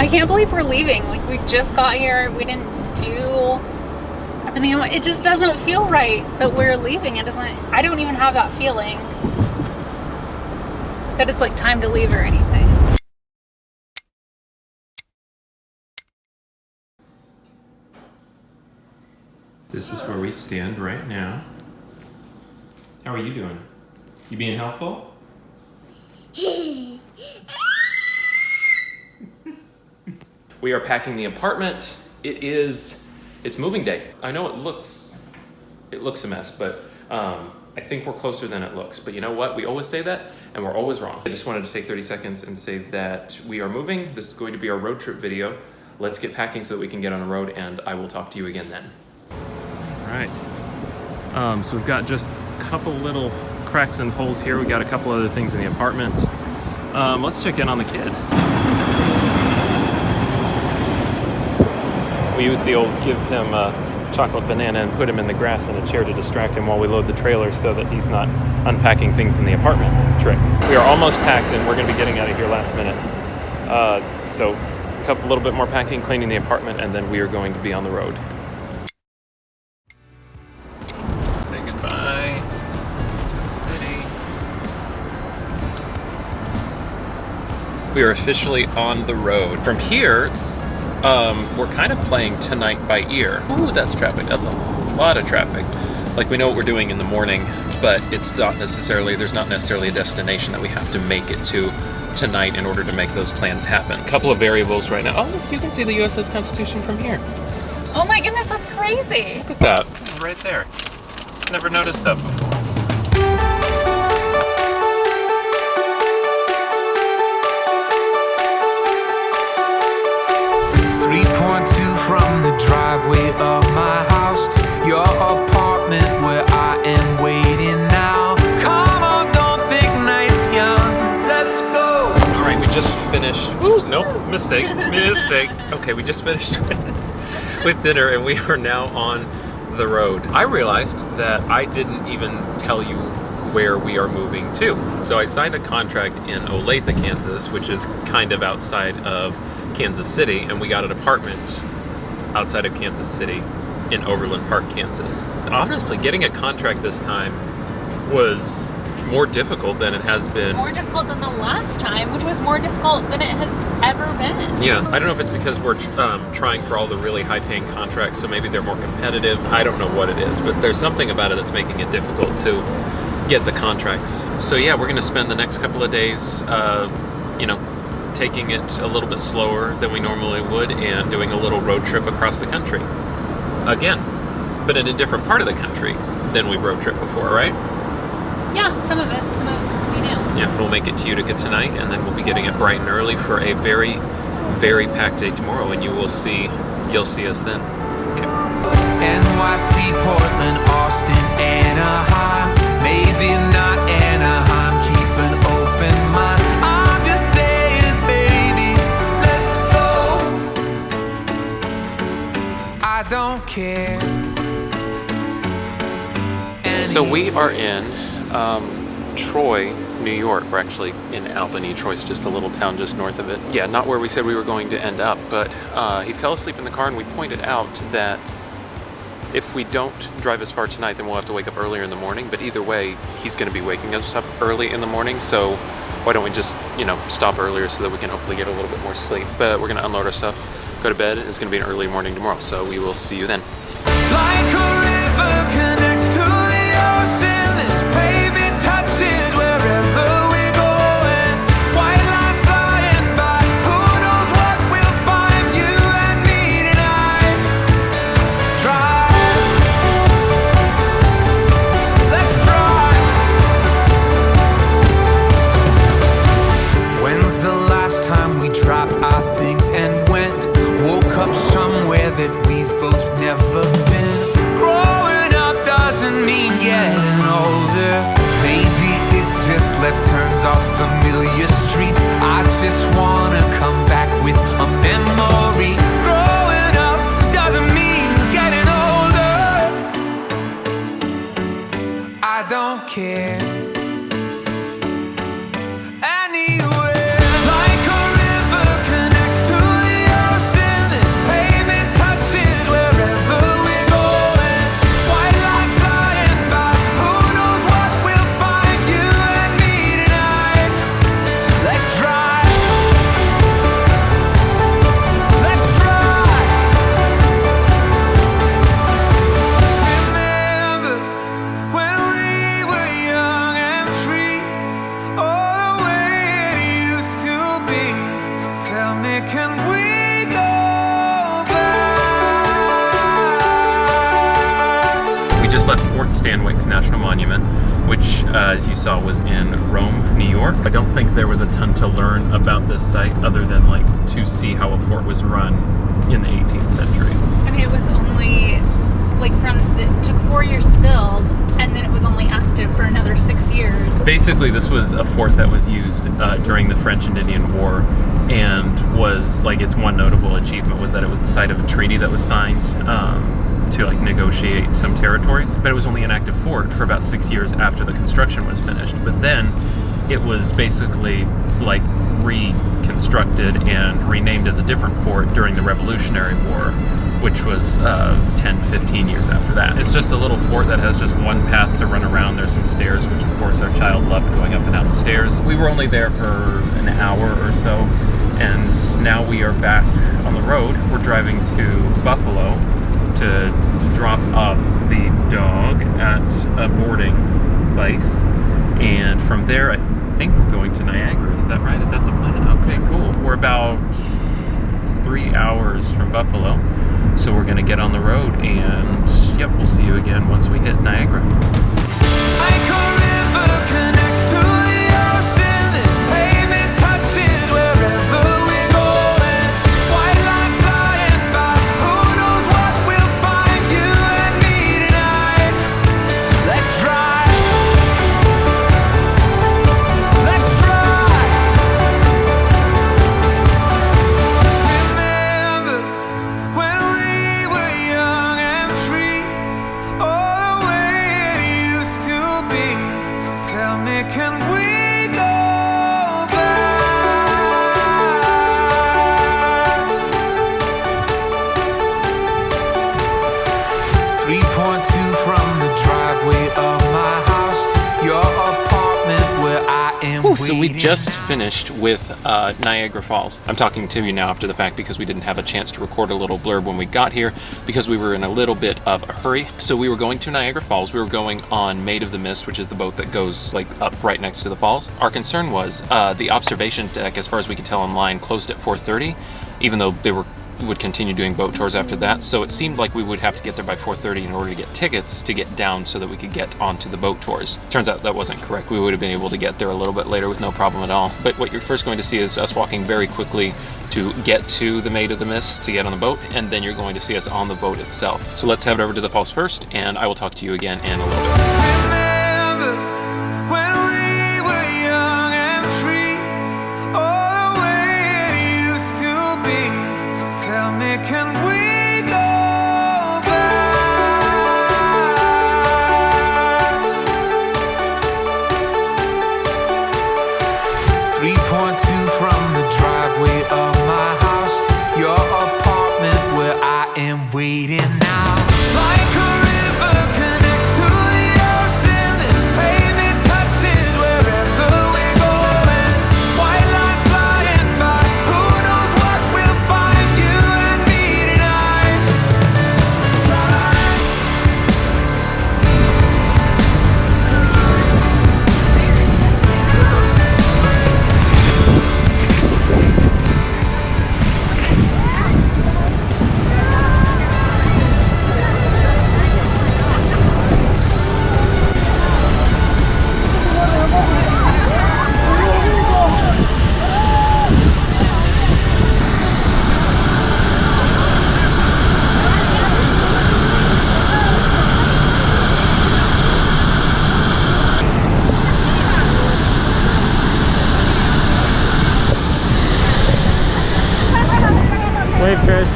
I can't believe we're leaving. Like, we just got here. We didn't do everything. It just doesn't feel right that we're leaving. It doesn't. I don't even have that feeling that it's like time to leave or anything. This is where we stand right now. How are you doing? You being helpful? We are packing the apartment. It's moving day. I know it looks a mess, but I think we're closer than it looks. But you know what? We always say that, and we're always wrong. I just wanted to take 30 seconds and say that we are moving. This is going to be our road trip video. Let's get packing so that we can get on the road, and I will talk to you again then. All right. So we've got just a couple little cracks and holes here. We got a couple other things in the apartment. Let's check in on the kid. We used the old give him a chocolate banana and put him in the grass in a chair to distract him while we load the trailer so that he's not unpacking things in the apartment trick. We are almost packed and we're going to be getting out of here last minute. So a little bit more packing, cleaning the apartment, and then we are going to be on the road. Say goodbye to the city. We are officially on the road. From here, we're kind of playing tonight by ear. Ooh, that's traffic. That's a lot of traffic. Like, we know what we're doing in the morning, but there's not necessarily a destination that we have to make it to tonight in order to make those plans happen. A couple of variables right now. Oh, look, you can see the USS Constitution from here. Oh my goodness, that's crazy. Look at that, right there. Never noticed that before. It's 3.2 from the driveway of my house to your apartment where I am waiting now. Come on, don't think night's young. Let's go. All right, we just finished. Ooh, nope, mistake. Okay, we just finished with dinner and we are now on the road. I realized that I didn't even tell you where we are moving to. So I signed a contract in Olathe, Kansas, which is kind of outside of Kansas City, and we got an apartment outside of Kansas City in Overland Park, Kansas. Honestly, getting a contract this time was more difficult than it has been. More difficult than the last time, which was more difficult than it has ever been. Yeah, I don't know if it's because we're trying for all the really high-paying contracts, so maybe they're more competitive. I don't know what it is, but there's something about it that's making it difficult to get the contracts. So yeah, we're gonna spend the next couple of days, taking it a little bit slower than we normally would and doing a little road trip across the country. Again, but in a different part of the country than we've road tripped before, right? Yeah, some of it's we knew. Yeah, we'll make it to Utica tonight, and then we'll be getting up bright and early for a very, very packed day tomorrow, and you'll see us then. Okay. NYC, Portland, Austin, Anaheim. Maybe not Anaheim, keep an open mind. I'm just saying, baby, let's go. I don't care. So we are in Troy, New York. We're actually in Albany. Troy's just a little town just north of it. Yeah, not where we said we were going to end up, but he fell asleep in the car, and we pointed out that if we don't drive as far tonight, then we'll have to wake up earlier in the morning. But either way, he's going to be waking us up early in the morning, so why don't we just, stop earlier so that we can hopefully get a little bit more sleep. But we're going to unload our stuff, go to bed, and it's going to be an early morning tomorrow, so we will see you then. Like a river connects to the ocean, this pavement touches wherever we're going. White lines flying by, who knows what we'll find, you and me tonight. Drive, let's drive. When's the last time we dropped our things and went? Woke up somewhere that we've both never been. Growing up doesn't mean getting older. Maybe it's just left turns off familiar streets. I just wanna come back with a memory. Growing up doesn't mean getting older. I don't care. Anywhere. Like a river connects to the just left Fort Stanwix National Monument, which, as you saw, was in Rome, New York. I don't think there was a ton to learn about this site other than like to see how a fort was run in the 18th century. I mean, it was only like it took 4 years to build, and then it was only active for another 6 years. Basically, this was a fort that was used during the French and Indian War, and was like its one notable achievement was that it was the site of a treaty that was signed to like negotiate some territories. But it was only an active fort for about 6 years after the construction was finished. But then it was basically like reconstructed and renamed as a different fort during the Revolutionary War, which was 10-15 years after that. It's just a little fort that has just one path to run around. There's some stairs, which of course our child loved going up and down the stairs. We were only there for an hour or so, and now we are back on the road. We're driving to Buffalo to drop off the dog at a boarding place, and from there I think we're going to Niagara. Is that right? Is that the plan? Okay, cool. We're about 3 hours from Buffalo, so we're gonna get on the road, and yep, we'll see you again once we hit Niagara. Like a river connects to the ocean, this pavement touches wherever we're going. White lines flying by, who knows what we'll find, you and me tonight. Let's drive. Let's drive. Remember when we were young and free, all the way it used to be. Tell me, can we go back? It's 3.2 from the driveway of my house to your apartment where I am So we waiting. just finished with Niagara Falls. I'm talking to you now after the fact because we didn't have a chance to record a little blurb when we got here because we were in a little bit of a hurry. So we were going to Niagara Falls. We were going on Maid of the Mist, which is the boat that goes like up right next to the falls. Our concern was the observation deck, as far as we could tell online, closed at 4:30, even though they would continue doing boat tours after that. So it seemed like we would have to get there by 4:30 in order to get tickets to get down so that we could get onto the boat tours. Turns out that wasn't correct. We would have been able to get there a little bit later with no problem at all. But what you're first going to see is us walking very quickly to get to the Maid of the Mist to get on the boat, and then you're going to see us on the boat itself. So let's head over to the falls first, and I will talk to you again in a little bit. Remember when we were young and free, all the way it used to be. Tell me, can we go back? It's 3.2 from the driveway of my house to your apartment where I am waiting now. Like a river connects to the ocean, this pavement touches wherever we're going. White lines flying by, who knows what we'll find, you and me tonight. Wave, Chris.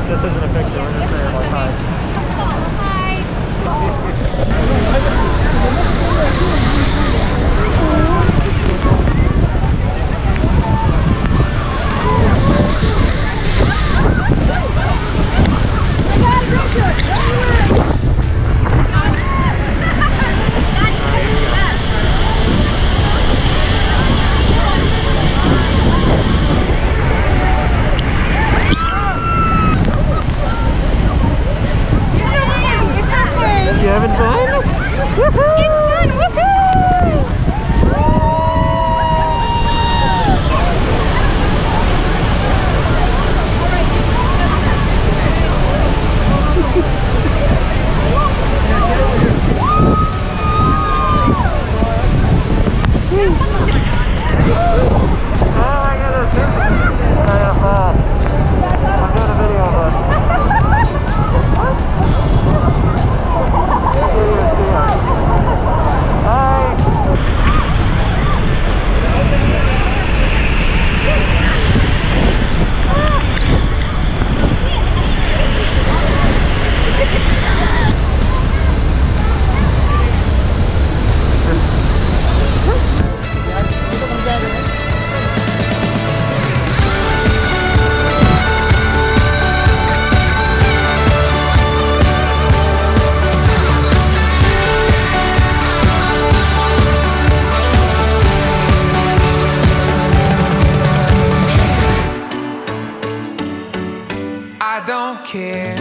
This isn't a picture, we're just saying like hi. You having fun? Woohoo! It's fun! Woohoo! I don't care.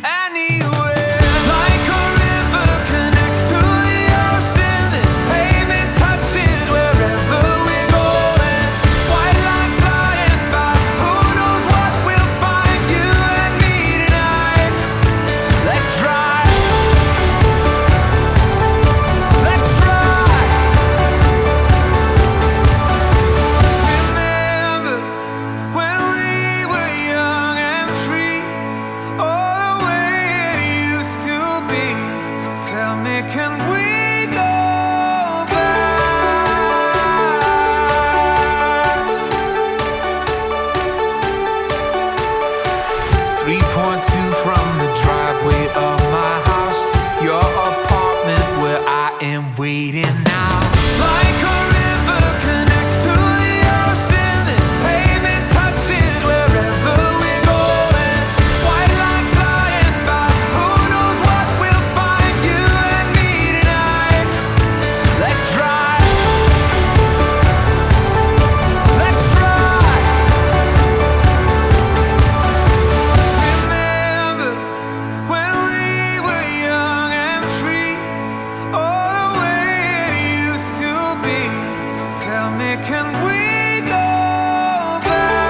Anywhere, like a river connects to the ocean, this pavement touches wherever we're going. White lines flying by, who knows what we'll find, you and me tonight. Let's drive. Let's drive. Remember when we were young and free, all the way it used to be. Tell me, can we go back? It's 3.2 from the driveway of my house to your apartment where I am waiting now. Like a river connects to the ocean, this pavement touches wherever we're going. White lines flying by, who knows what we'll find, you and me tonight. Let's drive. Let's drive. Remember when we were young and free, all the way it used to be. Tell me, can we go back?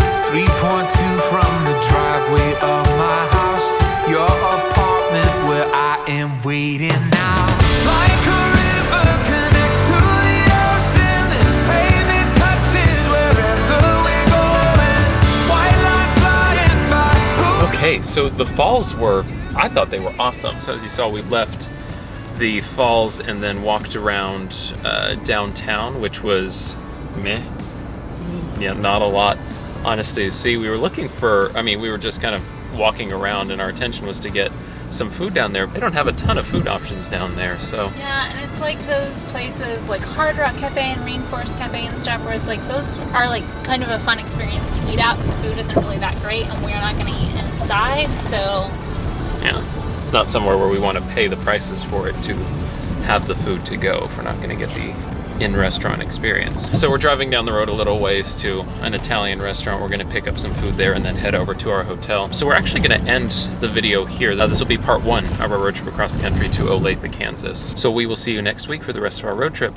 It's 3.2 from the driveway of my house to your apartment where I am waiting now. Like a river connects to the ocean, this pavement touches wherever we're going. White lines flying by. Okay, so the falls I thought they were awesome. So as you saw, we left the falls and then walked around downtown, which was meh. Yeah, not a lot, honestly, to see. We were looking for, we were just kind of walking around and our intention was to get some food down there. They don't have a ton of food options down there, so. Yeah, and it's like those places like Hard Rock Cafe and Rainforest Cafe and stuff where it's like those are like kind of a fun experience to eat out, but the food isn't really that great and we're not going to eat inside, so. Yeah, it's not somewhere where we want to pay the prices for it to have the food to go if we're not going to get the in-restaurant experience. So we're driving down the road a little ways to an Italian restaurant. We're going to pick up some food there and then head over to our hotel. So we're actually going to end the video here. This will be part one of our road trip across the country to Olathe, Kansas. So we will see you next week for the rest of our road trip.